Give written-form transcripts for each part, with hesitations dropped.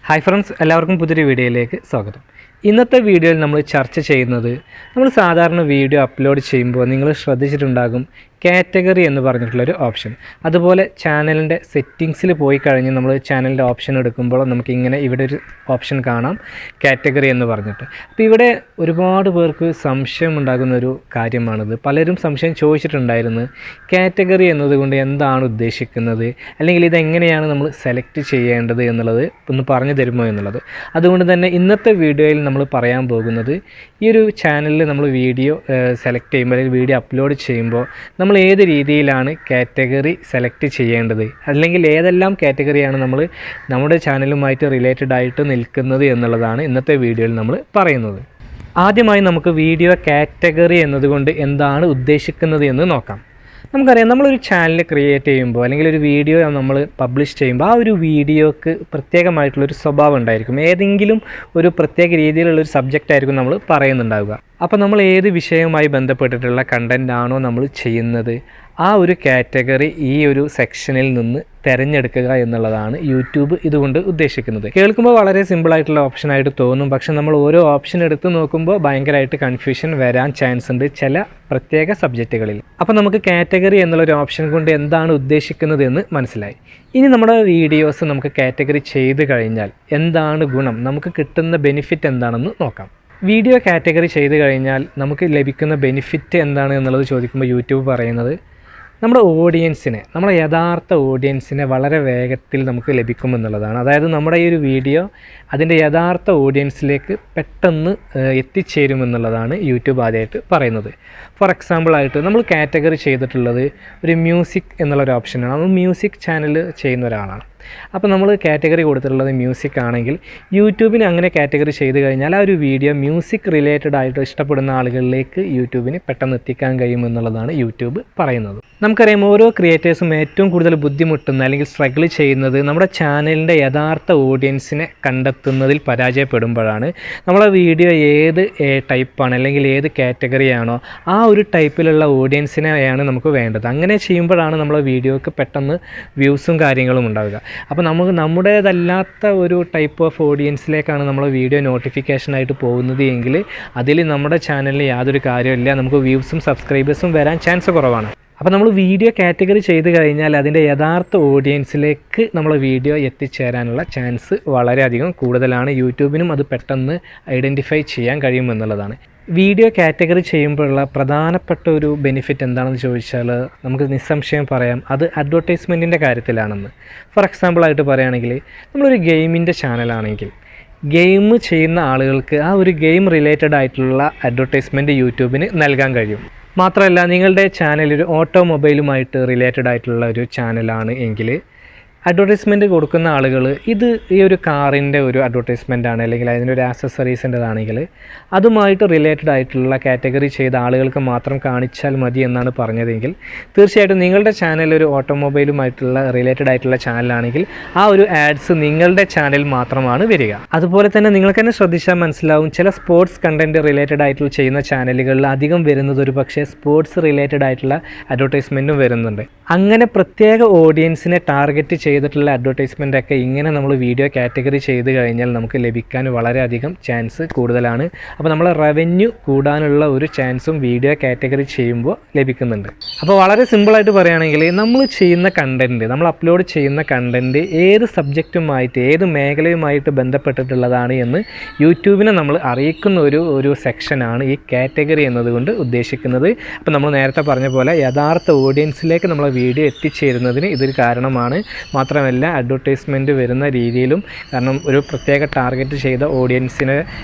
Hi friends, എല്ലാവർക്കും പുതിയൊരു വീഡിയോയിലേക്ക് സ്വാഗതം. ഇന്നത്തെ വീഡിയോയിൽ നമ്മൾ ചർച്ച ചെയ്യുന്നത്, നമ്മൾ സാധാരണ വീഡിയോ അപ്ലോഡ് ചെയ്യുമ്പോൾ നിങ്ങൾ ശ്രദ്ധിച്ചിട്ടുണ്ടാകും കാറ്റഗറി എന്ന് പറഞ്ഞിട്ടുള്ളൊരു ഓപ്ഷൻ. അതുപോലെ ചാനലിൻ്റെ സെറ്റിങ്സിൽ പോയി കഴിഞ്ഞ് നമ്മൾ ചാനലിൻ്റെ ഓപ്ഷൻ എടുക്കുമ്പോൾ നമുക്കിങ്ങനെ ഇവിടെ ഒരു ഓപ്ഷൻ കാണാം, കാറ്റഗറി എന്ന് പറഞ്ഞിട്ട്. അപ്പോൾ ഇവിടെ ഒരുപാട് പേർക്ക് സംശയം ഉണ്ടാകുന്നൊരു കാര്യമാണിത്. പലരും സംശയം ചോദിച്ചിട്ടുണ്ടായിരുന്നു, കാറ്റഗറി എന്നതുകൊണ്ട് എന്താണ് ഉദ്ദേശിക്കുന്നത്, അല്ലെങ്കിൽ ഇതെങ്ങനെയാണ് നമ്മൾ സെലക്ട് ചെയ്യേണ്ടത് എന്നുള്ളത് ഒന്ന് പറഞ്ഞു തരുമോ എന്നുള്ളത്. അതുകൊണ്ട് തന്നെ ഇന്നത്തെ വീഡിയോയിൽ നമ്മൾ പറയാൻ പോകുന്നത്, ഈ ഒരു ചാനലിൽ നമ്മൾ വീഡിയോ സെലക്ട് ചെയ്യുമ്പോൾ അല്ലെങ്കിൽ വീഡിയോ അപ്ലോഡ് ചെയ്യുമ്പോൾ നമ്മൾ ഏത് രീതിയിലാണ് കാറ്റഗറി സെലക്ട് ചെയ്യേണ്ടത്, അല്ലെങ്കിൽ ഏതെല്ലാം കാറ്റഗറിയാണ് നമ്മുടെ ചാനലുമായിട്ട് റിലേറ്റഡ് ആയിട്ട് നിൽക്കുന്നത് എന്നുള്ളതാണ് ഇന്നത്തെ വീഡിയോയിൽ നമ്മൾ പറയുന്നത്. ആദ്യമായി നമുക്ക് വീഡിയോ കാറ്റഗറി എന്നതുകൊണ്ട് എന്താണ് ഉദ്ദേശിക്കുന്നത് എന്ന് നോക്കാം. നമുക്കറിയാം, നമ്മളൊരു ചാനൽ ക്രിയേറ്റ് ചെയ്യുമ്പോൾ അല്ലെങ്കിൽ ഒരു വീഡിയോ നമ്മൾ പബ്ലിഷ് ചെയ്യുമ്പോൾ ആ ഒരു വീഡിയോക്ക് പ്രത്യേകമായിട്ടുള്ളൊരു സ്വഭാവം ഉണ്ടായിരിക്കും. ഏതെങ്കിലും ഒരു പ്രത്യേക രീതിയിലുള്ളൊരു സബ്ജക്റ്റ് ആയിരിക്കും നമ്മൾ പറയുന്നുണ്ടാവുക. അപ്പോൾ നമ്മൾ ഏത് വിഷയവുമായി ബന്ധപ്പെട്ടിട്ടുള്ള കണ്ടൻ്റ് ആണോ നമ്മൾ ചെയ്യുന്നത്, ആ ഒരു കാറ്റഗറി ഈ ഒരു സെക്ഷനിൽ നിന്ന് തിരഞ്ഞെടുക്കുക എന്നുള്ളതാണ് യൂട്യൂബ് ഇതുകൊണ്ട് ഉദ്ദേശിക്കുന്നത്. കേൾക്കുമ്പോൾ വളരെ സിമ്പിളായിട്ടുള്ള ഓപ്ഷനായിട്ട് തോന്നും, പക്ഷെ നമ്മൾ ഓരോ ഓപ്ഷൻ എടുത്ത് നോക്കുമ്പോൾ ഭയങ്കരമായിട്ട് കൺഫ്യൂഷൻ വരാൻ ചാൻസ് ഉണ്ട് ചില പ്രത്യേക സബ്ജക്റ്റുകളിൽ. അപ്പോൾ നമുക്ക് കാറ്റഗറി എന്നുള്ളൊരു ഓപ്ഷൻ കൊണ്ട് എന്താണ് ഉദ്ദേശിക്കുന്നത് എന്ന് മനസ്സിലായി. ഇനി നമ്മുടെ വീഡിയോസ് നമുക്ക് കാറ്റഗറി ചെയ്ത് കഴിഞ്ഞാൽ എന്താണ് ഗുണം, നമുക്ക് കിട്ടുന്ന ബെനിഫിറ്റ് എന്താണെന്ന് നോക്കാം. വീഡിയോ കാറ്റഗറി ചെയ്ത് കഴിഞ്ഞാൽ നമുക്ക് ലഭിക്കുന്ന ബെനിഫിറ്റ് എന്താണ് എന്നുള്ളത് ചോദിക്കുമ്പോൾ യൂട്യൂബ് പറയുന്നത്, നമ്മുടെ യഥാർത്ഥ ഓഡിയൻസിനെ വളരെ വേഗത്തിൽ നമുക്ക് ലഭിക്കുമെന്നുള്ളതാണ്. അതായത് നമ്മുടെ ഈ ഒരു വീഡിയോ അതിൻ്റെ യഥാർത്ഥ ഓഡിയൻസിലേക്ക് പെട്ടെന്ന് എത്തിച്ചേരുമെന്നുള്ളതാണ് യൂട്യൂബ് ആദ്യമായിട്ട് പറയുന്നത്. ഫോർ എക്സാമ്പിളായിട്ട് നമ്മൾ കാറ്റഗറി ചെയ്തിട്ടുള്ളത് ഒരു മ്യൂസിക് എന്നുള്ളൊരു ഓപ്ഷനാണ്. നമ്മൾ മ്യൂസിക് ചാനൽ ചെയ്യുന്ന ഒരാളാണ്. അപ്പോൾ നമ്മൾ കാറ്റഗറി കൊടുത്തിട്ടുള്ളത് മ്യൂസിക് ആണെങ്കിൽ യൂട്യൂബിന് അങ്ങനെ കാറ്റഗറി ചെയ്ത് കഴിഞ്ഞാൽ ആ ഒരു വീഡിയോ മ്യൂസിക് റിലേറ്റഡ് ആയിട്ട് ഇഷ്ടപ്പെടുന്ന ആളുകളിലേക്ക് യൂട്യൂബിന് പെട്ടെന്ന് എത്തിക്കാൻ കഴിയുമെന്നുള്ളതാണ് യൂട്യൂബ് പറയുന്നത്. നമുക്കറിയാം, ഓരോ ക്രിയേറ്റേഴ്സും ഏറ്റവും കൂടുതൽ ബുദ്ധിമുട്ടുന്ന അല്ലെങ്കിൽ സ്ട്രഗിൾ ചെയ്യുന്നത് നമ്മുടെ ചാനലിൻ്റെ യഥാർത്ഥ ഓഡിയൻസിനെ കണ്ടെത്തുന്നതിൽ പരാജയപ്പെടുമ്പോഴാണ്. നമ്മളെ വീഡിയോ ഏത് ടൈപ്പാണ് അല്ലെങ്കിൽ ഏത് കാറ്റഗറിയാണോ ആ ഒരു ടൈപ്പിലുള്ള ഓഡിയൻസിനെയാണ് നമുക്ക് വേണ്ടത്. അങ്ങനെ ചെയ്യുമ്പോഴാണ് നമ്മളെ വീഡിയോക്ക് പെട്ടെന്ന് വ്യൂസും കാര്യങ്ങളും ഉണ്ടാവുക. അപ്പോൾ നമ്മുടേതല്ലാത്ത ഒരു ടൈപ്പ് ഓഫ് ഓഡിയൻസിലേക്കാണ് നമ്മൾ വീഡിയോ നോട്ടിഫിക്കേഷനായിട്ട് പോകുന്നത് എങ്കിൽ അതിൽ നമ്മുടെ ചാനലിൽ യാതൊരു കാര്യമില്ല, നമുക്ക് വ്യൂസും സബ്സ്ക്രൈബേഴ്സും വരാൻ ചാൻസ് കുറവാണ്. അപ്പോൾ നമ്മൾ വീഡിയോ കാറ്റഗറി ചെയ്ത് കഴിഞ്ഞാൽ അതിൻ്റെ യഥാർത്ഥ ഓഡിയൻസിലേക്ക് നമ്മളെ വീഡിയോ എത്തിച്ചേരാനുള്ള ചാൻസ് വളരെയധികം കൂടുതലാണ്. യൂട്യൂബിനും അത് പെട്ടെന്ന് ഐഡൻറ്റിഫൈ ചെയ്യാൻ കഴിയുമെന്നുള്ളതാണ്. വീഡിയോ കാറ്റഗറി ചെയ്യുമ്പോഴുള്ള പ്രധാനപ്പെട്ട ഒരു ബെനിഫിറ്റ് എന്താണെന്ന് ചോദിച്ചാൽ നമുക്ക് നിസ്സംശയം പറയാം, അത് അഡ്വർടൈസ്മെൻറ്റിൻ്റെ കാര്യത്തിലാണെന്ന്. ഫോർ എക്സാമ്പിളായിട്ട് പറയുകയാണെങ്കിൽ, നമ്മളൊരു ഗെയിമിൻ്റെ ചാനലാണെങ്കിൽ ഗെയിം ചെയ്യുന്ന ആളുകൾക്ക് ആ ഒരു ഗെയിം റിലേറ്റഡ് ആയിട്ടുള്ള അഡ്വർടൈസ്മെൻറ്റ് യൂട്യൂബിന് നൽകാൻ കഴിയും. മാത്രമല്ല, നിങ്ങളുടെ ചാനൽ ഒരു ഓട്ടോമൊബൈലുമായിട്ട് റിലേറ്റഡ് ആയിട്ടുള്ള ഒരു ചാനലാണ് എങ്കിൽ അഡ്വർടൈസ്മെൻറ്റ് കൊടുക്കുന്ന ആളുകൾ ഇത് ഈ ഒരു കാറിൻ്റെ ഒരു അഡ്വർടൈസ്മെൻ്റ് ആണ് അല്ലെങ്കിൽ അതിൻ്റെ ഒരു ആക്സസറീസിൻ്റെതാണെങ്കിൽ അതുമായിട്ട് റിലേറ്റഡ് ആയിട്ടുള്ള കാറ്റഗറി ചെയ്ത ആളുകൾക്ക് മാത്രം കാണിച്ചാൽ മതി എന്നാണ് പറഞ്ഞതെങ്കിൽ, തീർച്ചയായിട്ടും നിങ്ങളുടെ ചാനൽ ഒരു ഓട്ടോമൊബൈലുമായിട്ടുള്ള റിലേറ്റഡ് ആയിട്ടുള്ള ചാനലാണെങ്കിൽ ആ ഒരു ആഡ്സ് നിങ്ങളുടെ ചാനൽ മാത്രമാണ് വരിക. അതുപോലെ തന്നെ നിങ്ങൾക്ക് തന്നെ ശ്രദ്ധിച്ചാൽ മനസ്സിലാവും, ചില സ്പോർട്സ് കണ്ടൻറ്റ് റിലേറ്റഡ് ആയിട്ടുള്ള ചെയ്യുന്ന ചാനലുകളിൽ അധികം വരുന്നത് ഒരു പക്ഷേ സ്പോർട്സ് റിലേറ്റഡ് ആയിട്ടുള്ള അഡ്വർടൈസ്മെൻറ്റും വരുന്നുണ്ട്. അങ്ങനെ പ്രത്യേക ഓഡിയൻസിനെ ടാർഗറ്റ് ചെയ്തിട്ടുള്ള അഡ്വർടൈസ്മെൻ്റ് ഒക്കെ ഇങ്ങനെ നമ്മൾ വീഡിയോ കാറ്റഗറി ചെയ്ത് കഴിഞ്ഞാൽ നമുക്ക് ലഭിക്കാൻ വളരെയധികം ചാൻസ് കൂടുതലാണ്. അപ്പോൾ നമ്മളെ റവന്യൂ കൂടാനുള്ള ഒരു ചാൻസും വീഡിയോ കാറ്റഗറി ചെയ്യുമ്പോൾ ലഭിക്കുന്നുണ്ട്. അപ്പോൾ വളരെ സിമ്പിളായിട്ട് പറയുകയാണെങ്കിൽ, നമ്മൾ ചെയ്യുന്ന കണ്ടൻറ്റ്, നമ്മൾ അപ്ലോഡ് ചെയ്യുന്ന കണ്ടൻറ്റ് ഏത് സബ്ജക്റ്റുമായിട്ട് ഏത് മേഖലയുമായിട്ട് ബന്ധപ്പെട്ടിട്ടുള്ളതാണ് എന്ന് യൂട്യൂബിനെ നമ്മൾ അറിയിക്കുന്ന ഒരു സെക്ഷനാണ് ഈ കാറ്റഗറി എന്നതുകൊണ്ട് ഉദ്ദേശിക്കുന്നത്. അപ്പോൾ നമ്മൾ നേരത്തെ പറഞ്ഞ പോലെ യഥാർത്ഥ ഓഡിയൻസിലേക്ക് നമ്മളെ വീഡിയോ എത്തിച്ചേരുന്നതിന് ഇതൊരു കാരണമാണ്. മാത്രമല്ല, അഡ്വർടൈസ്മെൻറ്റ് വരുന്ന രീതിയിലും, കാരണം ഒരു പ്രത്യേക ടാർഗറ്റ് ചെയ്ത ഓഡിയൻസിനെ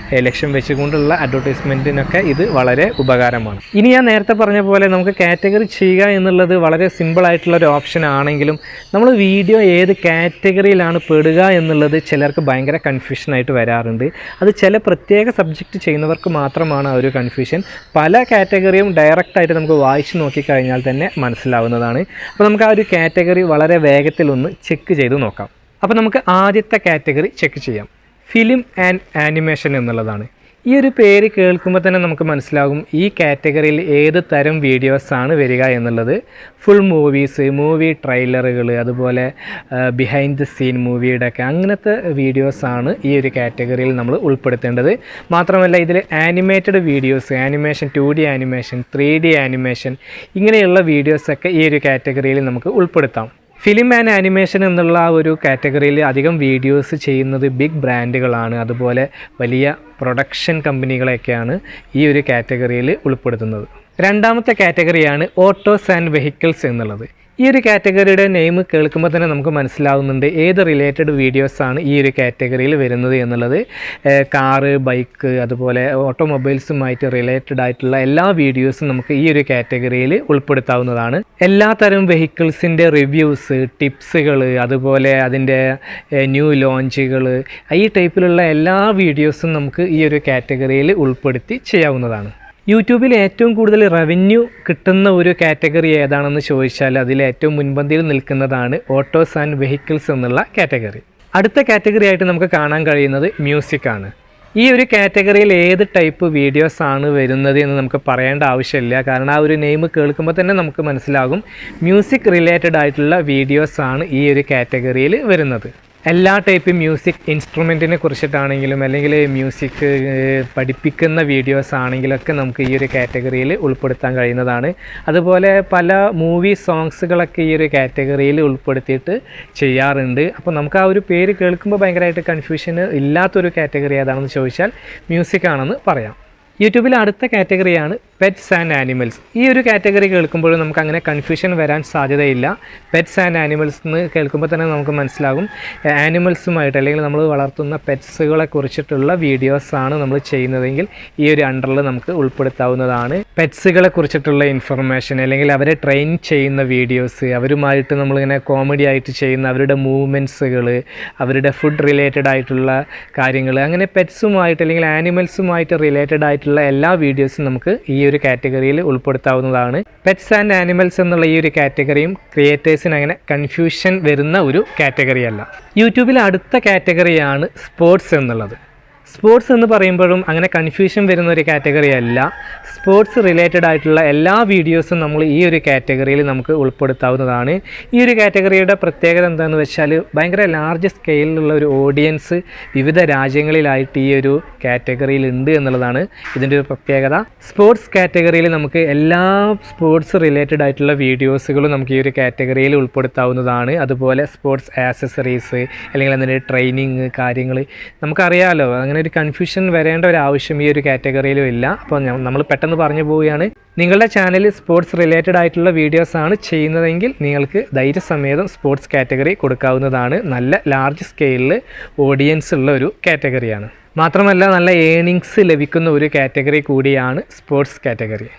ലക്ഷ്യം വെച്ചുകൊണ്ടുള്ള അഡ്വർടൈസ്മെൻറ്റിനൊക്കെ ഇത് വളരെ ഉപകാരമാണ്. ഇനി ഞാൻ നേരത്തെ പറഞ്ഞ പോലെ നമുക്ക് കാറ്റഗറി ചെയ്യുക എന്നുള്ളത് വളരെ സിമ്പിളായിട്ടുള്ളൊരു ഓപ്ഷൻ ആണെങ്കിലും നമ്മൾ വീഡിയോ ഏത് കാറ്റഗറിയിലാണ് പെടുക എന്നുള്ളത് ചിലർക്ക് ഭയങ്കര കൺഫ്യൂഷനായിട്ട് വരാറുണ്ട്. അത് ചില പ്രത്യേക സബ്ജക്റ്റ് ചെയ്യുന്നവർക്ക് മാത്രമാണ് ആ ഒരു കൺഫ്യൂഷൻ. പല കാറ്റഗറിയും ഡയറക്റ്റായിട്ട് നമുക്ക് വായിച്ച് നോക്കിക്കഴിഞ്ഞാൽ തന്നെ മനസ്സിലാവുന്നതാണ്. അപ്പോൾ നമുക്ക് ആ ഒരു കാറ്റഗറി വളരെ വേഗത്തിലൊന്ന് ചെക്ക് ചെയ്ത് നോക്കാം. അപ്പോൾ നമുക്ക് ആദ്യത്തെ കാറ്റഗറി ചെക്ക് ചെയ്യാം. ഫിലിം ആൻഡ് ആനിമേഷൻ എന്നുള്ളതാണ്. ഈ ഒരു പേര് കേൾക്കുമ്പോൾ തന്നെ നമുക്ക് മനസ്സിലാകും ഈ കാറ്റഗറിയിൽ ഏത് തരം വീഡിയോസാണ് വരിക എന്നുള്ളത്. ഫുൾ മൂവീസ്, മൂവി ട്രെയിലറുകൾ, അതുപോലെ ബിഹൈൻഡ് ദി സീൻ മൂവിയുടെ ഒക്കെ അങ്ങനത്തെ വീഡിയോസാണ് ഈ ഒരു കാറ്റഗറിയിൽ നമ്മൾ ഉൾപ്പെടുത്തേണ്ടത്. മാത്രമല്ല ഇതിൽ animated videos, animation, 2D animation, 3D animation ഇങ്ങനെയുള്ള വീഡിയോസൊക്കെ ഈ ഒരു കാറ്റഗറിയിൽ നമുക്ക് ഉൾപ്പെടുത്താം. ഫിലിം ആൻഡ് ആനിമേഷൻ എന്നുള്ള ആ ഒരു കാറ്റഗറിയിൽ അധികം വീഡിയോസ് ചെയ്യുന്നത് ബിഗ് ബ്രാൻഡുകളാണ്, അതുപോലെ വലിയ പ്രൊഡക്ഷൻ കമ്പനികളെയൊക്കെയാണ് ഈ ഒരു കാറ്റഗറിയിൽ ഉൾപ്പെടുത്തുന്നത്. രണ്ടാമത്തെ കാറ്റഗറിയാണ് ഓട്ടോസ് ആൻഡ് വെഹിക്കിൾസ് എന്നുള്ളത്. ഈ ഒരു കാറ്റഗറിയുടെ നെയിം കേൾക്കുമ്പോൾ തന്നെ നമുക്ക് മനസ്സിലാവുന്നുണ്ട് ഏത് റിലേറ്റഡ് വീഡിയോസാണ് ഈ ഒരു കാറ്റഗറിയിൽ വരുന്നത് എന്നുള്ളത്. കാറ്, ബൈക്ക്, അതുപോലെ ഓട്ടോമൊബൈൽസുമായിട്ട് റിലേറ്റഡ് ആയിട്ടുള്ള എല്ലാ വീഡിയോസും നമുക്ക് ഈ ഒരു കാറ്റഗറിയിൽ ഉൾപ്പെടുത്താവുന്നതാണ്. എല്ലാ തരം വെഹിക്കിൾസിൻ്റെ റിവ്യൂസ്, ടിപ്സുകൾ, അതുപോലെ അതിൻ്റെ ന്യൂ ലോഞ്ചുകൾ, ഈ ടൈപ്പിലുള്ള എല്ലാ വീഡിയോസും നമുക്ക് ഈ ഒരു കാറ്റഗറിയിൽ ഉൾപ്പെടുത്തി ചെയ്യാവുന്നതാണ്. യൂട്യൂബിൽ ഏറ്റവും കൂടുതൽ റവന്യൂ കിട്ടുന്ന ഒരു കാറ്റഗറി ഏതാണെന്ന് ചോദിച്ചാൽ അതിൽ ഏറ്റവും മുൻപന്തിയിൽ നിൽക്കുന്നതാണ് ഓട്ടോസ് ആൻഡ് വെഹിക്കിൾസ് എന്നുള്ള കാറ്റഗറി. അടുത്ത കാറ്റഗറി ആയിട്ട് നമുക്ക് കാണാൻ കഴിയുന്നത് മ്യൂസിക്കാണ്. ഈ ഒരു കാറ്റഗറിയിൽ ഏത് ടൈപ്പ് വീഡിയോസാണ് വരുന്നത് എന്ന് നമുക്ക് പറയേണ്ട ആവശ്യമില്ല. കാരണം ആ ഒരു നെയിം കേൾക്കുമ്പോൾ തന്നെ നമുക്ക് മനസ്സിലാകും മ്യൂസിക് റിലേറ്റഡ് ആയിട്ടുള്ള വീഡിയോസാണ് ഈ ഒരു കാറ്റഗറിയിൽ വരുന്നത്. എല്ലാ ടൈപ്പ് മ്യൂസിക് ഇൻസ്ട്രുമെൻറ്റിനെ കുറിച്ചിട്ടാണെങ്കിലും അല്ലെങ്കിൽ മ്യൂസിക് പഠിപ്പിക്കുന്ന വീഡിയോസ് ആണെങ്കിലൊക്കെ നമുക്ക് ഈ ഒരു കാറ്റഗറിയിൽ ഉൾപ്പെടുത്താൻ കഴിയുന്നതാണ്. അതുപോലെ പല മൂവി സോങ്സുകളൊക്കെ ഈ ഒരു കാറ്റഗറിയിൽ ഉൾപ്പെടുത്തിയിട്ട് ചെയ്യാറുണ്ട്. അപ്പോൾ നമുക്ക് ആ ഒരു പേര് കേൾക്കുമ്പോൾ ഭയങ്കരമായിട്ട് കൺഫ്യൂഷൻ ഇല്ലാത്തൊരു കാറ്റഗറി ഏതാണെന്ന് ചോദിച്ചാൽ മ്യൂസിക് ആണെന്ന് പറയാം. യൂട്യൂബിലെ അടുത്ത കാറ്റഗറിയാണ് പെറ്റ്സ് ആൻഡ് ആനിമൽസ്. ഈ ഒരു കാറ്റഗറി കേൾക്കുമ്പോഴും നമുക്ക് അങ്ങനെ കൺഫ്യൂഷൻ വരാൻ സാധ്യതയില്ല. പെറ്റ്സ് ആൻഡ് ആനിമൽസ് എന്ന് കേൾക്കുമ്പോൾ തന്നെ നമുക്ക് മനസ്സിലാകും ആനിമൽസുമായിട്ട് അല്ലെങ്കിൽ നമ്മൾ വളർത്തുന്ന പെറ്റ്സുകളെ കുറിച്ചിട്ടുള്ള വീഡിയോസാണ് നമ്മൾ ചെയ്യുന്നതെങ്കിൽ ഈ ഒരു അണ്ടറിൽ നമുക്ക് ഉൾപ്പെടുത്താവുന്നതാണ്. പെറ്റ്സുകളെ കുറിച്ചിട്ടുള്ള ഇൻഫർമേഷൻ അല്ലെങ്കിൽ അവരെ ട്രെയിൻ ചെയ്യുന്ന വീഡിയോസ്, അവരുമായിട്ട് നമ്മളിങ്ങനെ കോമഡി ആയിട്ട് ചെയ്യുന്ന അവരുടെ മൂവ്മെൻറ്റ്സുകൾ, അവരുടെ ഫുഡ് റിലേറ്റഡ് ആയിട്ടുള്ള കാര്യങ്ങൾ, അങ്ങനെ പെറ്റ്സുമായിട്ട് അല്ലെങ്കിൽ ആനിമൽസുമായിട്ട് റിലേറ്റഡ് ആയിട്ടുള്ള എല്ലാ വീഡിയോസും നമുക്ക് ഈ ഒരു കാറ്റഗറിയിൽ ഉൾപ്പെടുത്താവുന്നതാണ്. പെറ്റ്സ് ആൻഡ് ആനിമൽസ് എന്നുള്ള ഈ ഒരു കാറ്റഗറിയും ക്രിയേറ്റേഴ്സിന് അങ്ങനെ കൺഫ്യൂഷൻ വരുന്ന ഒരു കാറ്റഗറിയല്ല. യൂട്യൂബിലെ അടുത്ത കാറ്റഗറിയാണ് സ്പോർട്സ് എന്നുള്ളത്. സ്പോർട്സ് എന്ന് പറയുമ്പോഴും അങ്ങനെ കൺഫ്യൂഷൻ വരുന്ന ഒരു കാറ്റഗറി അല്ല. സ്പോർട്സ് റിലേറ്റഡ് ആയിട്ടുള്ള എല്ലാ വീഡിയോസും നമ്മൾ ഈ ഒരു കാറ്റഗറിയിൽ നമുക്ക് ഉൾപ്പെടുത്താവുന്നതാണ്. ഈ ഒരു കാറ്റഗറിയുടെ പ്രത്യേകത എന്താണെന്ന് വെച്ചാൽ ഭയങ്കര ലാർജ് സ്കെയിലുള്ള ഒരു ഓഡിയൻസ് വിവിധ രാജ്യങ്ങളിലായിട്ട് ഈ ഒരു കാറ്റഗറിയിൽ ഉണ്ട് എന്നുള്ളതാണ് ഇതിൻ്റെ ഒരു പ്രത്യേകത. സ്പോർട്സ് കാറ്റഗറിയിൽ നമുക്ക് എല്ലാ സ്പോർട്സ് റിലേറ്റഡ് ആയിട്ടുള്ള വീഡിയോസുകളും നമുക്ക് ഈ ഒരു കാറ്റഗറിയിൽ ഉൾപ്പെടുത്താവുന്നതാണ്. അതുപോലെ സ്പോർട്സ് ആക്സസറീസ് അല്ലെങ്കിൽ അതിൻ്റെ ട്രെയിനിങ് കാര്യങ്ങൾ നമുക്കറിയാമല്ലോ. അങ്ങനെ ഒരു കൺഫ്യൂഷൻ വരേണ്ട ഒരു ആവശ്യം ഈ ഒരു കാറ്റഗറിയിലും ഇല്ല. അപ്പോൾ നമ്മൾ പെട്ടെന്ന് പറഞ്ഞു പോവുകയാണ്. നിങ്ങളുടെ ചാനലിൽ സ്പോർട്സ് റിലേറ്റഡ് ആയിട്ടുള്ള വീഡിയോസാണ് ചെയ്യുന്നതെങ്കിൽ നിങ്ങൾക്ക് ധൈര്യസമേതം സ്പോർട്സ് കാറ്റഗറി കൊടുക്കാവുന്നതാണ്. നല്ല ലാർജ് സ്കെയിലിൽ ഓഡിയൻസ് ഉള്ള ഒരു കാറ്റഗറിയാണ്. മാത്രമല്ല നല്ല ഏണിങ്സ് ലഭിക്കുന്ന ഒരു കാറ്റഗറി കൂടിയാണ് സ്പോർട്സ് കാറ്റഗറി.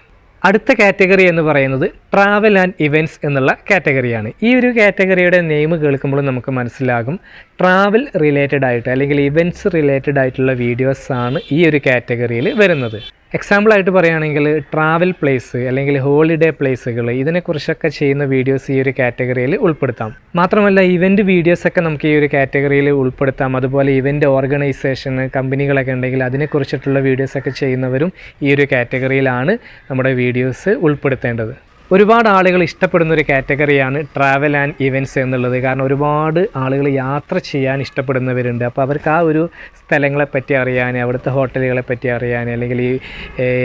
അടുത്ത കാറ്റഗറി എന്ന് പറയുന്നത് ട്രാവൽ ആൻഡ് ഇവൻറ്റ്സ് എന്നുള്ള കാറ്റഗറിയാണ്. ഈ ഒരു കാറ്റഗറിയുടെ നെയിം കേൾക്കുമ്പോൾ നമുക്ക് മനസ്സിലാകും ട്രാവൽ റിലേറ്റഡ് ആയിട്ട് അല്ലെങ്കിൽ ഇവൻറ്റ്സ് റിലേറ്റഡ് ആയിട്ടുള്ള വീഡിയോസാണ് ഈ ഒരു കാറ്റഗറിയിൽ വരുന്നത്. എക്സാമ്പിളായിട്ട് പറയുകയാണെങ്കിൽ ട്രാവൽ പ്ലേസ് അല്ലെങ്കിൽ ഹോളിഡേ പ്ലേസുകൾ ഇതിനെക്കുറിച്ചൊക്കെ ചെയ്യുന്ന വീഡിയോസ് ഈ ഒരു കാറ്റഗറിയിൽ ഉൾപ്പെടുത്താം. മാത്രമല്ല ഇവൻറ്റ് വീഡിയോസൊക്കെ നമുക്ക് ഈ ഒരു കാറ്റഗറിയിൽ ഉൾപ്പെടുത്താം. അതുപോലെ ഇവൻറ്റ് ഓർഗനൈസേഷൻ കമ്പനികളൊക്കെ ഉണ്ടെങ്കിൽ അതിനെക്കുറിച്ചിട്ടുള്ള വീഡിയോസൊക്കെ ചെയ്യുന്നവരും ഈ ഒരു കാറ്റഗറിയിലാണ് നമ്മുടെ വീഡിയോസ് ഉൾപ്പെടുത്തേണ്ടത്. ഒരുപാട് ആളുകൾ ഇഷ്ടപ്പെടുന്ന ഒരു കാറ്റഗറിയാണ് ട്രാവൽ ആൻഡ് ഇവൻറ്റ്സ് എന്നുള്ളത്. കാരണം ഒരുപാട് ആളുകൾ യാത്ര ചെയ്യാൻ ഇഷ്ടപ്പെടുന്നവരുണ്ട്. അപ്പോൾ അവർക്ക് ആ ഒരു സ്ഥലങ്ങളെപ്പറ്റി അറിയാൻ, അവിടുത്തെ ഹോട്ടലുകളെ പറ്റി അറിയാൻ, അല്ലെങ്കിൽ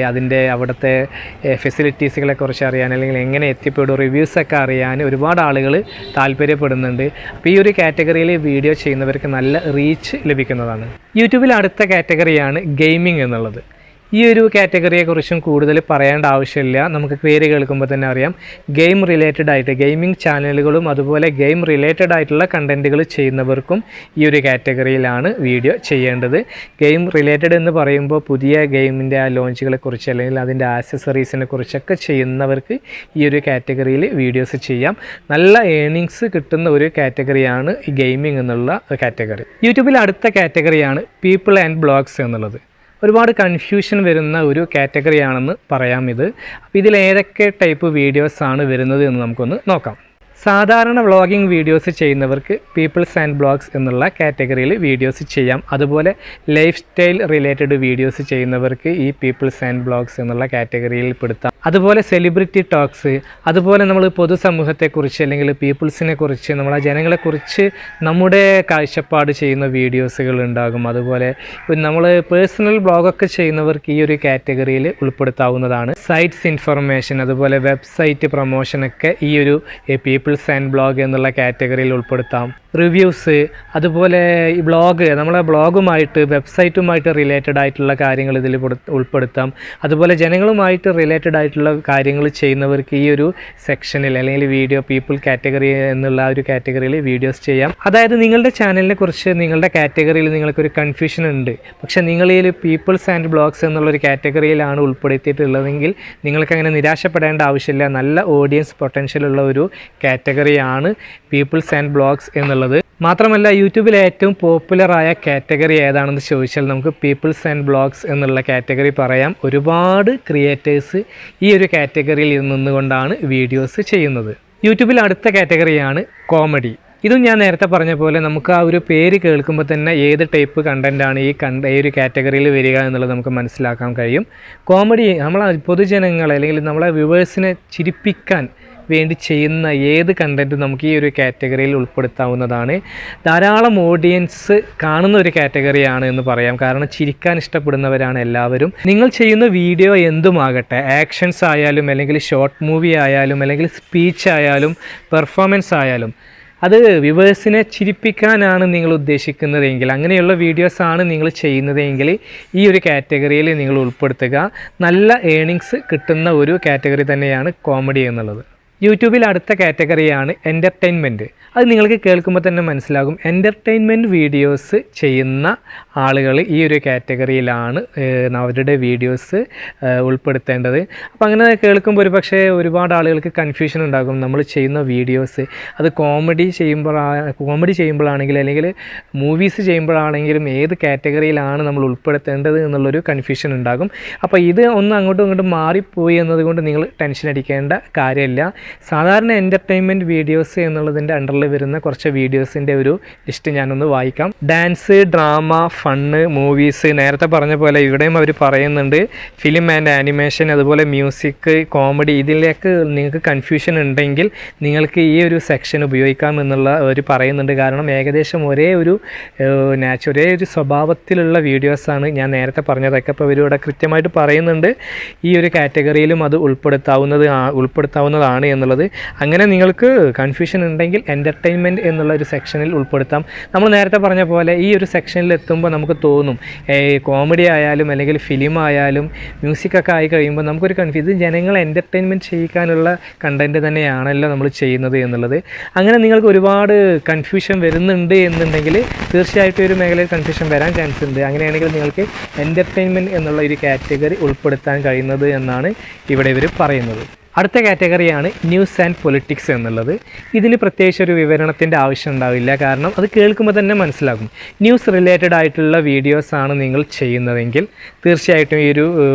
അതിൻ്റെ അവിടുത്തെ ഫെസിലിറ്റീസുകളെക്കുറിച്ച് അറിയാൻ, അല്ലെങ്കിൽ എങ്ങനെ എത്തിപ്പെടും റിവ്യൂസൊക്കെ അറിയാൻ ഒരുപാട് ആളുകൾ താല്പര്യപ്പെടുന്നുണ്ട്. അപ്പോൾ ഈ ഒരു കാറ്റഗറിയിൽ വീഡിയോ ചെയ്യുന്നവർക്ക് നല്ല റീച്ച് ലഭിക്കുന്നതാണ്. യൂട്യൂബിൽ അടുത്ത കാറ്റഗറിയാണ് ഗെയിമിംഗ് എന്നുള്ളത്. ഈ ഒരു കാറ്റഗറിയെക്കുറിച്ചും കൂടുതൽ പറയേണ്ട ആവശ്യമില്ല. നമുക്ക് പേര് കേൾക്കുമ്പോൾ തന്നെ അറിയാം ഗെയിം റിലേറ്റഡ് ആയിട്ട് ഗെയിമിംഗ് ചാനലുകളും അതുപോലെ ഗെയിം റിലേറ്റഡ് ആയിട്ടുള്ള കണ്ടൻറ്റുകൾ ചെയ്യുന്നവർക്കും ഈ ഒരു കാറ്റഗറിയിലാണ് വീഡിയോ ചെയ്യേണ്ടത്. ഗെയിം റിലേറ്റഡ് എന്ന് പറയുമ്പോൾ പുതിയ ഗെയിമിൻ്റെ ആ ലോഞ്ചുകളെക്കുറിച്ച് അല്ലെങ്കിൽ അതിൻ്റെ ആക്സസറീസിനെ കുറിച്ചൊക്കെ ചെയ്യുന്നവർക്ക് ഈ ഒരു കാറ്റഗറിയിൽ വീഡിയോസ് ചെയ്യാം. നല്ല ഏണിങ്സ് കിട്ടുന്ന ഒരു കാറ്റഗറിയാണ് ഈ ഗെയിമിംഗ് എന്നുള്ള കാറ്റഗറി. യൂട്യൂബിൽ അടുത്ത കാറ്റഗറിയാണ് പീപ്പിൾ ആൻഡ് ബ്ലോഗ്സ് എന്നുള്ളത്. ഒരുപാട് കൺഫ്യൂഷൻ വരുന്ന ഒരു കാറ്റഗറിയാണെന്ന് പറയാം ഇത്. അപ്പോൾ ഇതിൽ ഏതൊക്കെ ടൈപ്പ് വീഡിയോസാണ് വരുന്നത് എന്ന് നമുക്കൊന്ന് നോക്കാം. സാധാരണ വ്ളോഗിംഗ് വീഡിയോസ് ചെയ്യുന്നവർക്ക് പീപ്പിൾസ് ആൻഡ് ബ്ലോഗ്സ് എന്നുള്ള കാറ്റഗറിയിൽ വീഡിയോസ് ചെയ്യാം. അതുപോലെ ലൈഫ് സ്റ്റൈൽ റിലേറ്റഡ് വീഡിയോസ് ചെയ്യുന്നവർക്ക് ഈ പീപ്പിൾസ് ആൻഡ് ബ്ലോഗ്സ് എന്നുള്ള കാറ്റഗറിയിൽ പെടുത്താം. അതുപോലെ സെലിബ്രിറ്റി ടോക്സ്, അതുപോലെ നമ്മൾ പൊതുസമൂഹത്തെക്കുറിച്ച് അല്ലെങ്കിൽ പീപ്പിൾസിനെ കുറിച്ച് നമ്മളെ ജനങ്ങളെക്കുറിച്ച് നമ്മുടെ കാഴ്ചപ്പാട് ചെയ്യുന്ന വീഡിയോസുകൾ ഉണ്ടാകും. അതുപോലെ നമ്മൾ പേഴ്സണൽ ബ്ലോഗൊക്കെ ചെയ്യുന്നവർക്ക് ഈ ഒരു കാറ്റഗറിയിൽ ഉൾപ്പെടുത്താവുന്നതാണ്. സൈറ്റ്സ് ഇൻഫർമേഷൻ, അതുപോലെ വെബ്സൈറ്റ് പ്രൊമോഷനൊക്കെ ഈ ഒരു പീപ്പിൾസ് ആൻഡ് ബ്ലോഗ് എന്നുള്ള കാറ്റഗറിയിൽ ഉൾപ്പെടുത്താം. റിവ്യൂസ്, അതുപോലെ ഈ നമ്മളെ ബ്ലോഗുമായിട്ട് വെബ്സൈറ്റുമായിട്ട് റിലേറ്റഡ് ആയിട്ടുള്ള കാര്യങ്ങൾ ഇതിൽ ഉൾപ്പെടുത്താം. അതുപോലെ ജനങ്ങളുമായിട്ട് റിലേറ്റഡ് ആയിട്ടുള്ള കാര്യങ്ങൾ ചെയ്യുന്നവർക്ക് ഈ ഒരു സെക്ഷനിൽ അല്ലെങ്കിൽ വീഡിയോ പീപ്പിൾ കാറ്റഗറി എന്നുള്ള ആ ഒരു കാറ്റഗറിയിൽ വീഡിയോസ് ചെയ്യാം. അതായത് നിങ്ങളുടെ ചാനലിനെ കുറിച്ച് നിങ്ങളുടെ കാറ്റഗറിയിൽ നിങ്ങൾക്കൊരു കൺഫ്യൂഷൻ ഉണ്ട്, പക്ഷേ നിങ്ങൾ ഈ പീപ്പിൾസ് ആൻഡ് ബ്ലോഗ്സ് എന്നുള്ളൊരു കാറ്റഗറിയിലാണ് ഉൾപ്പെടുത്തിയിട്ടുള്ളതെങ്കിൽ നിങ്ങൾക്ക് അങ്ങനെ നിരാശപ്പെടേണ്ട ആവശ്യമില്ല. നല്ല ഓഡിയൻസ് പൊട്ടൻഷ്യലുള്ള ഒരു കാറ്റഗറിയാണ് പീപ്പിൾസ് ആൻഡ് ബ്ലോഗ്സ് എന്നുള്ളത്. മാത്രമല്ല യൂട്യൂബിലെ ഏറ്റവും പോപ്പുലറായ കാറ്റഗറി ഏതാണെന്ന് ചോദിച്ചാൽ നമുക്ക് പീപ്പിൾസ് ആൻഡ് ബ്ലോഗ്സ് എന്നുള്ള കാറ്റഗറി പറയാം. ഒരുപാട് ക്രിയേറ്റേഴ്സ് ഈ ഒരു കാറ്റഗറിയിൽ നിന്നുകൊണ്ടാണ് വീഡിയോസ് ചെയ്യുന്നത്. യൂട്യൂബിൽ അടുത്ത കാറ്റഗറിയാണ് കോമഡി. ഇതും ഞാൻ നേരത്തെ പറഞ്ഞ പോലെ നമുക്ക് ആ ഒരു പേര് കേൾക്കുമ്പോൾ തന്നെ ഏത് ടൈപ്പ് കണ്ടൻറ്റാണ് ഈ ഒരു കാറ്റഗറിയിൽ വരിക എന്നുള്ളത് നമുക്ക് മനസ്സിലാക്കാൻ കഴിയും. കോമഡി നമ്മളെ പൊതുജനങ്ങളെ അല്ലെങ്കിൽ നമ്മളെ വ്യൂവേഴ്സിനെ ചിരിപ്പിക്കാൻ വേണ്ടി ചെയ്യുന്ന ഏത് കണ്ടൻറ്റും നമുക്ക് ഈ ഒരു കാറ്റഗറിയിൽ ഉൾപ്പെടുത്താവുന്നതാണ്. ധാരാളം ഓഡിയൻസ് കാണുന്ന ഒരു കാറ്റഗറിയാണ് എന്ന് പറയാം. കാരണം ചിരിക്കാൻ ഇഷ്ടപ്പെടുന്നവരാണ് എല്ലാവരും. നിങ്ങൾ ചെയ്യുന്ന വീഡിയോ എന്തുമാകട്ടെ, ആക്ഷൻസ് ആയാലും അല്ലെങ്കിൽ ഷോർട്ട് മൂവി ആയാലും അല്ലെങ്കിൽ സ്പീച്ച് ആയാലും പെർഫോമൻസ് ആയാലും, അത് വ്യൂവേഴ്സിനെ ചിരിപ്പിക്കാനാണ് നിങ്ങൾ ഉദ്ദേശിക്കുന്നതെങ്കിൽ, അങ്ങനെയുള്ള വീഡിയോസാണ് നിങ്ങൾ ചെയ്യുന്നതെങ്കിൽ ഈ ഒരു കാറ്റഗറിയിൽ നിങ്ങൾ ഉൾപ്പെടുത്തുക. നല്ല ഏണിങ്സ് കിട്ടുന്ന ഒരു കാറ്റഗറി തന്നെയാണ് കോമഡി എന്നുള്ളത്. യൂട്യൂബിൽ അടുത്ത കാറ്റഗറിയാണ് എൻ്റർടൈൻമെൻറ്റ്. അത് നിങ്ങൾക്ക് കേൾക്കുമ്പോൾ തന്നെ മനസ്സിലാകും. എൻ്റർടൈൻമെൻറ്റ് വീഡിയോസ് ചെയ്യുന്ന ആളുകൾ ഈ ഒരു കാറ്റഗറിയിലാണ് അവരുടെ വീഡിയോസ് ഉൾപ്പെടുത്തേണ്ടത്. അപ്പോൾ അങ്ങനെ കേൾക്കുമ്പോൾ ഒരുപാട് ആളുകൾക്ക് കൺഫ്യൂഷൻ ഉണ്ടാകും. നമ്മൾ ചെയ്യുന്ന വീഡിയോസ് അത് കോമഡി ചെയ്യുമ്പോഴാണെങ്കിൽ അല്ലെങ്കിൽ മൂവീസ് ചെയ്യുമ്പോഴാണെങ്കിലും ഏത് കാറ്റഗറിയിലാണ് നമ്മൾ ഉൾപ്പെടുത്തേണ്ടത് എന്നുള്ളൊരു കൺഫ്യൂഷൻ ഉണ്ടാകും. അപ്പോൾ ഇത് ഒന്ന് അങ്ങോട്ടും ഇങ്ങോട്ടും മാറിപ്പോയി എന്നതുകൊണ്ട് നിങ്ങൾ ടെൻഷൻ അടിക്കേണ്ട കാര്യമില്ല. സാധാരണ എൻ്റർടൈൻമെൻറ്റ് വീഡിയോസ് എന്നുള്ളതിൻ്റെ അണ്ടറിൽ വരുന്ന കുറച്ച് വീഡിയോസിൻ്റെ ഒരു ലിസ്റ്റ് ഞാനൊന്ന് വായിക്കാം. ഡാൻസ്, ഡ്രാമ, ഫണ്ണ്, മൂവീസ്, നേരത്തെ പറഞ്ഞ പോലെ ഇവിടെയും അവർ പറയുന്നുണ്ട് ഫിലിം ആൻഡ് ആനിമേഷൻ, അതുപോലെ മ്യൂസിക്, കോമഡി. ഇതിലേക്ക് നിങ്ങൾക്ക് കൺഫ്യൂഷൻ ഉണ്ടെങ്കിൽ നിങ്ങൾക്ക് ഈ ഒരു സെക്ഷൻ ഉപയോഗിക്കാം എന്നുള്ള അവർ പറയുന്നുണ്ട്. കാരണം ഏകദേശം ഒരേ ഒരു സ്വഭാവത്തിലുള്ള വീഡിയോസാണ് ഞാൻ നേരത്തെ പറഞ്ഞതൊക്കെ. അപ്പോൾ ഇവരിവിടെ കൃത്യമായിട്ട് പറയുന്നുണ്ട് ഈ ഒരു കാറ്റഗറിയിലും അത് ഉൾപ്പെടുത്താവുന്നതാണ് എന്നുള്ളത്. അങ്ങനെ നിങ്ങൾക്ക് കൺഫ്യൂഷൻ ഉണ്ടെങ്കിൽ എൻ്റർടൈൻമെൻറ്റ് എന്നുള്ള ഒരു സെക്ഷനിൽ ഉൾപ്പെടുത്താം. നമ്മൾ നേരത്തെ പറഞ്ഞ പോലെ ഈ ഒരു സെക്ഷനിൽ എത്തുമ്പോൾ നമുക്ക് തോന്നും കോമഡി ആയാലും അല്ലെങ്കിൽ ഫിലിം ആയാലും മ്യൂസിക്കൊക്കെ ആയി കഴിയുമ്പോൾ നമുക്കൊരു ഇത് ജനങ്ങളെ എൻ്റർടൈൻമെൻറ്റ് ചെയ്യിക്കാനുള്ള കണ്ടൻറ്റ് തന്നെയാണല്ലോ നമ്മൾ ചെയ്യുന്നത് എന്നുള്ളത്. അങ്ങനെ നിങ്ങൾക്ക് ഒരുപാട് കൺഫ്യൂഷൻ വരുന്നുണ്ട് എന്നുണ്ടെങ്കിൽ തീർച്ചയായിട്ടും ഒരു മേഖലയിൽ കൺഫ്യൂഷൻ വരാൻ ചാൻസ് ഉണ്ട്. അങ്ങനെയാണെങ്കിൽ നിങ്ങൾക്ക് എൻ്റർടൈൻമെൻറ്റ് എന്നുള്ള ഒരു കാറ്റഗറി ഉൾപ്പെടുത്താൻ കഴിയുന്നത് എന്നാണ് ഇവിടെ ഇവർ പറയുന്നത്. അടുത്ത കാറ്റഗറിയാണ് ന്യൂസ് ആൻഡ് പൊളിറ്റിക്സ് എന്നുള്ളത്. ഇതിന് പ്രത്യേകിച്ച് ഒരു വിവരണത്തിൻ്റെ ആവശ്യം ഉണ്ടാവില്ല, കാരണം അത് കേൾക്കുമ്പോൾ തന്നെ മനസ്സിലാകും. ന്യൂസ് റിലേറ്റഡ് ആയിട്ടുള്ള വീഡിയോസാണ് നിങ്ങൾ ചെയ്യുന്നതെങ്കിൽ തീർച്ചയായിട്ടും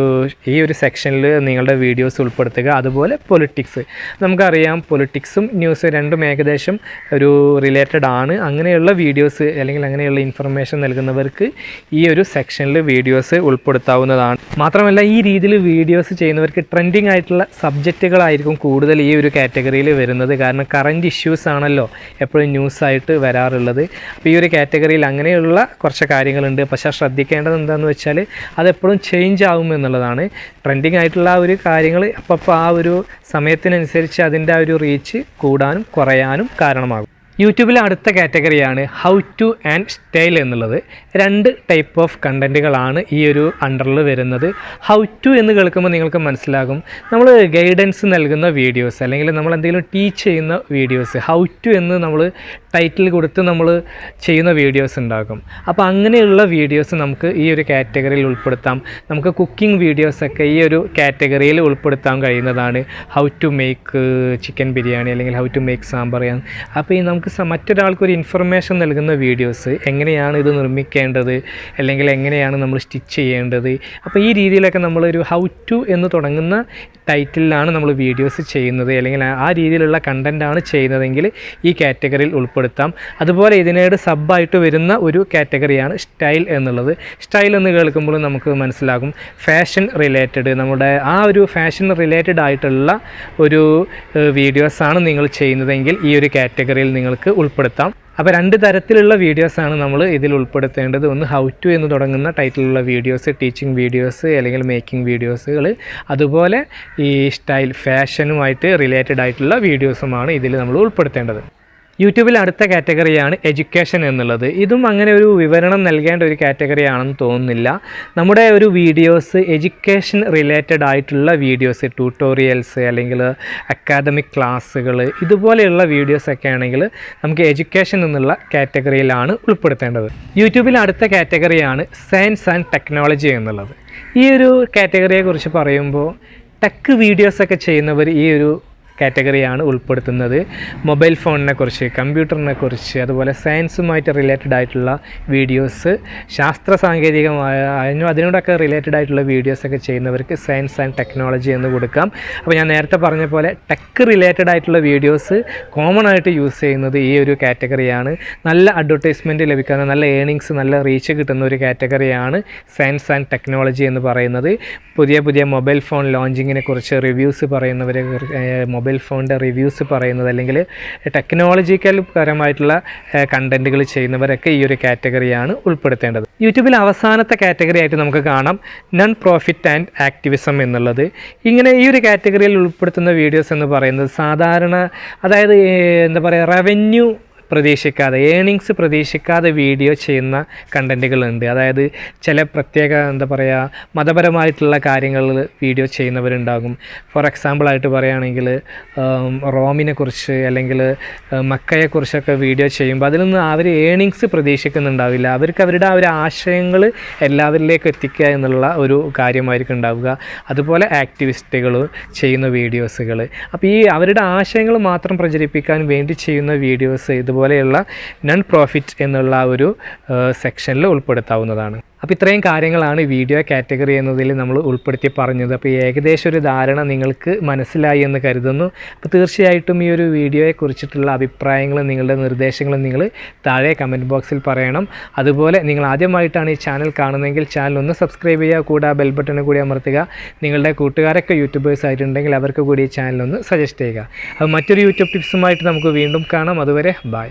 ഈ ഒരു സെക്ഷനിൽ നിങ്ങളുടെ വീഡിയോസ് ഉൾപ്പെടുത്തുക. അതുപോലെ പൊളിറ്റിക്സ്, നമുക്കറിയാം പൊളിറ്റിക്സും ന്യൂസ് രണ്ടും ഏകദേശം ഒരു റിലേറ്റഡ് ആണ്. അങ്ങനെയുള്ള വീഡിയോസ് അല്ലെങ്കിൽ അങ്ങനെയുള്ള ഇൻഫർമേഷൻ നൽകുന്നവർക്ക് ഈ ഒരു സെക്ഷനിൽ വീഡിയോസ് ഉൾപ്പെടുത്താവുന്നതാണ്. മാത്രമല്ല ഈ രീതിയിൽ വീഡിയോസ് ചെയ്യുന്നവർക്ക് ട്രെൻഡിങ് ആയിട്ടുള്ള സബ്ജക്റ്റുകളായിരിക്കും കൂടുതൽ ഈ ഒരു കാറ്റഗറിയിൽ വരുന്നത്. കാരണം കറൻറ്റ് ഇഷ്യൂസ് ആണല്ലോ എപ്പോഴും ന്യൂസായിട്ട് വരാറുള്ളത്. അപ്പോൾ ഈ ഒരു കാറ്റഗറിയിൽ അങ്ങനെയുള്ള കുറച്ച് കാര്യങ്ങളുണ്ട്. പക്ഷേ ശ്രദ്ധിക്കേണ്ടത് എന്താണെന്ന് വെച്ചാൽ അതെപ്പോഴും ചേഞ്ച് ആകും എന്നുള്ളതാണ്. ട്രെൻഡിങ് ആയിട്ടുള്ള ആ ഒരു കാര്യങ്ങൾ അപ്പോൾ ആ ഒരു സമയത്തിനനുസരിച്ച് അതിൻ്റെ ആ ഒരു റീച്ച് കൂടാനും കുറയാനും കാരണമാകും. യൂട്യൂബിലെ അടുത്ത കാറ്റഗറിയാണ് ഹൗ ടു ആൻഡ് സ്റ്റൈൽ എന്നുള്ളത്. 2 ടൈപ്പ് ഓഫ് കണ്ടൻറ്റുകളാണ് ഈ ഒരു അണ്ടറിൽ വരുന്നത്. ഹൗ ടു എന്ന് കേൾക്കുമ്പോൾ നിങ്ങൾക്ക് മനസ്സിലാകും നമ്മൾ ഗൈഡൻസ് നൽകുന്ന വീഡിയോസ് അല്ലെങ്കിൽ നമ്മൾ എന്തെങ്കിലും ടീച്ച് ചെയ്യുന്ന വീഡിയോസ്. ഹൗ ടു എന്ന് നമ്മൾ ടൈറ്റിൽ കൊടുത്ത് നമ്മൾ ചെയ്യുന്ന വീഡിയോസ് ഉണ്ടാകും. അപ്പോൾ അങ്ങനെയുള്ള വീഡിയോസ് നമുക്ക് ഈ ഒരു കാറ്റഗറിയിൽ ഉൾപ്പെടുത്താം. നമുക്ക് കുക്കിംഗ് വീഡിയോസൊക്കെ ഈ ഒരു കാറ്റഗറിയിൽ ഉൾപ്പെടുത്താൻ കഴിയുന്നതാണ്. How to make chicken biryani അല്ലെങ്കിൽ ഹൗ ടു മേക്ക് സാമ്പാർ. അപ്പോൾ ഈ നമുക്ക് മറ്റൊരാൾക്കൊരു ഇൻഫർമേഷൻ നൽകുന്ന വീഡിയോസ്, എങ്ങനെയാണ് ഇത് നിർമ്മിക്കേണ്ടത് അല്ലെങ്കിൽ എങ്ങനെയാണ് നമ്മൾ സ്റ്റിച്ച് ചെയ്യേണ്ടത്, അപ്പോൾ ഈ രീതിയിലൊക്കെ നമ്മളൊരു ഹൗ ടു എന്ന് തുടങ്ങുന്ന ടൈറ്റിലാണ് നമ്മൾ വീഡിയോസ് ചെയ്യുന്നത് അല്ലെങ്കിൽ ആ രീതിയിലുള്ള കണ്ടൻറ്റാണ് ചെയ്യുന്നതെങ്കിൽ ഈ കാറ്റഗറിയിൽ ഉൾപ്പെടുത്താം. അതുപോലെ ഇതിനോട് സബ്ബായിട്ട് വരുന്ന ഒരു കാറ്റഗറിയാണ് സ്റ്റൈൽ എന്നുള്ളത്. സ്റ്റൈൽ എന്ന് കേൾക്കുമ്പോൾ നമുക്ക് മനസ്സിലാകും ഫാഷൻ റിലേറ്റഡ്, നമ്മുടെ ആ ഒരു ഫാഷൻ റിലേറ്റഡ് ആയിട്ടുള്ള ഒരു വീഡിയോസാണ് നിങ്ങൾ ചെയ്യുന്നതെങ്കിൽ ഈ ഒരു കാറ്റഗറിയിൽ നിങ്ങൾക്ക് ഉൾപ്പെടുത്താം. അപ്പോൾ 2 തരത്തിലുള്ള വീഡിയോസാണ് നമ്മൾ ഇതിൽ ഉൾപ്പെടുത്തേണ്ടത്. ഒന്ന് ഹൗ ടു എന്ന് തുടങ്ങുന്ന ടൈറ്റിലുള്ള വീഡിയോസ്, ടീച്ചിങ് വീഡിയോസ് അല്ലെങ്കിൽ മേക്കിംഗ് വീഡിയോസുകൾ, അതുപോലെ ഈ സ്റ്റൈൽ ഫാഷനുമായിട്ട് റിലേറ്റഡ് ആയിട്ടുള്ള വീഡിയോസുമാണ് ഇതിൽ നമ്മൾ ഉൾപ്പെടുത്തേണ്ടത്. യൂട്യൂബിൽ അടുത്ത കാറ്റഗറിയാണ് എഡ്യൂക്കേഷൻ എന്നുള്ളത്. ഇതും അങ്ങനെ ഒരു വിവരണം നൽകേണ്ട ഒരു കാറ്റഗറി ആണെന്ന് തോന്നുന്നില്ല. നമ്മുടെ ഒരു വീഡിയോസ് എഡ്യൂക്കേഷൻ റിലേറ്റഡ് ആയിട്ടുള്ള വീഡിയോസ്, ട്യൂട്ടോറിയൽസ് അല്ലെങ്കിൽ അക്കാദമിക് ക്ലാസ്സുകൾ, ഇതുപോലെയുള്ള വീഡിയോസൊക്കെ ആണെങ്കിൽ നമുക്ക് എഡ്യൂക്കേഷൻ എന്നുള്ള കാറ്റഗറിയിലാണ് ഉൾപ്പെടുത്തേണ്ടത്. യൂട്യൂബിൽ അടുത്ത കാറ്റഗറിയാണ് സയൻസ് ആൻഡ് ടെക്നോളജി എന്നുള്ളത്. ഈ ഒരു കാറ്റഗറിയെക്കുറിച്ച് പറയുമ്പോൾ ടെക് വീഡിയോസൊക്കെ ചെയ്യുന്നവർ ഈ ഒരു കാറ്റഗറിയാണ് ഉൾപ്പെടുത്തുന്നത്. മൊബൈൽ ഫോണിനെ കുറിച്ച്, കമ്പ്യൂട്ടറിനെ കുറിച്ച്, അതുപോലെ സയൻസുമായിട്ട് റിലേറ്റഡ് ആയിട്ടുള്ള വീഡിയോസ്, ശാസ്ത്ര സാങ്കേതികമായ അതിനോടൊക്കെ റിലേറ്റഡ് ആയിട്ടുള്ള വീഡിയോസൊക്കെ ചെയ്യുന്നവർക്ക് സയൻസ് ആൻഡ് ടെക്നോളജി എന്ന് കൊടുക്കാം. അപ്പോൾ ഞാൻ നേരത്തെ പറഞ്ഞ പോലെ ടെക് റിലേറ്റഡ് ആയിട്ടുള്ള വീഡിയോസ് കോമൺ ആയിട്ട് യൂസ് ചെയ്യുന്നത് ഈ ഒരു കാറ്റഗറിയാണ്. നല്ല അഡ്വർടൈസ്മെൻറ്റ് ലഭിക്കുന്ന, നല്ല ഏണിങ്സ്, നല്ല റീച്ച് കിട്ടുന്ന ഒരു കാറ്റഗറിയാണ് സയൻസ് ആൻഡ് ടെക്നോളജി എന്ന് പറയുന്നത്. പുതിയ മൊബൈൽ ഫോൺ ലോഞ്ചിങ്ങിനെ കുറിച്ച് റിവ്യൂസ് പറയുന്നവരെ, മൊബൈൽ ഫോണിൻ്റെ റിവ്യൂസ് പറയുന്നത് അല്ലെങ്കിൽ ടെക്നോളജിക്കൽ പരമായിട്ടുള്ള കണ്ടൻറ്റുകൾ ചെയ്യുന്നവരൊക്കെ ഈ ഒരു കാറ്റഗറിയാണ് ഉൾപ്പെടുത്തേണ്ടത്. യൂട്യൂബിൽ അവസാനത്തെ കാറ്റഗറി ആയിട്ട് നമുക്ക് കാണാം നോൺ പ്രോഫിറ്റ് ആൻഡ് ആക്ടിവിസം എന്നുള്ളത്. ഇങ്ങനെ ഈ ഒരു കാറ്റഗറിയിൽ ഉൾപ്പെടുത്തുന്ന വീഡിയോസ് എന്ന് പറയുന്നത് സാധാരണ, അതായത് എന്താ പറയുക, റവന്യൂ പ്രതീക്ഷിക്കാതെ, ഏണിങ്സ് പ്രതീക്ഷിക്കാതെ വീഡിയോ ചെയ്യുന്ന കണ്ടൻറ്റുകളുണ്ട്. അതായത് ചില പ്രത്യേക എന്താ പറയുക മതപരമായിട്ടുള്ള കാര്യങ്ങൾ വീഡിയോ ചെയ്യുന്നവരുണ്ടാകും. ഫോർ എക്സാമ്പിളായിട്ട് പറയുകയാണെങ്കിൽ റോമിനെ കുറിച്ച് അല്ലെങ്കിൽ മക്കയെക്കുറിച്ചൊക്കെ വീഡിയോ ചെയ്യുമ്പോൾ അതിൽ നിന്ന് അവർ ഏണിങ്സ് പ്രതീക്ഷിക്കുന്നുണ്ടാവില്ല. അവർക്ക് അവരുടെ ആ ഒരു ആശയങ്ങൾ എല്ലാവരിലേക്കും എത്തിക്കുക എന്നുള്ള ഒരു കാര്യമായിരിക്കും ഉണ്ടാവുക. അതുപോലെ ആക്ടിവിസ്റ്റുകൾ ചെയ്യുന്ന വീഡിയോസുകൾ, അപ്പോൾ ഈ അവരുടെ ആശയങ്ങൾ മാത്രം പ്രചരിപ്പിക്കാൻ വേണ്ടി ചെയ്യുന്ന വീഡിയോസ് ഇതുപോലെയുള്ള നോൺ പ്രോഫിറ്റ് എന്നുള്ള ഒരു സെക്ഷനിൽ ഉൾപ്പെടുത്താവുന്നതാണ്. അപ്പോൾ ഇത്രയും കാര്യങ്ങളാണ് വീഡിയോ കാറ്റഗറി എന്നതിൽ നമ്മൾ ഉൾപ്പെടുത്തി പറഞ്ഞത്. അപ്പോൾ ഏകദേശം ഒരു ധാരണ നിങ്ങൾക്ക് മനസ്സിലായി എന്ന് കരുതുന്നു. അപ്പോൾ തീർച്ചയായിട്ടും ഈ ഒരു വീഡിയോയെക്കുറിച്ചിട്ടുള്ള അഭിപ്രായങ്ങളും നിങ്ങളുടെ നിർദ്ദേശങ്ങളും നിങ്ങൾ താഴെ കമൻറ്റ് ബോക്സിൽ പറയണം. അതുപോലെ നിങ്ങൾ ആദ്യമായിട്ടാണ് ഈ ചാനൽ കാണുന്നതെങ്കിൽ ചാനൽ ഒന്ന് സബ്സ്ക്രൈബ് ചെയ്യുക, കൂടാതെ ബെൽ ബട്ടൺ കൂടി അമർത്തുക. നിങ്ങളുടെ കൂട്ടുകാരൊക്കെ യൂട്യൂബേഴ്സ് ആയിട്ടുണ്ടെങ്കിൽ അവർക്ക് കൂടി ഈ ചാനലൊന്ന് സജസ്റ്റ് ചെയ്യുക. അപ്പോൾ മറ്റൊരു യൂട്യൂബ് ടിപ്സുമായിട്ട് നമുക്ക് വീണ്ടും കാണാം. അതുവരെ ബൈ.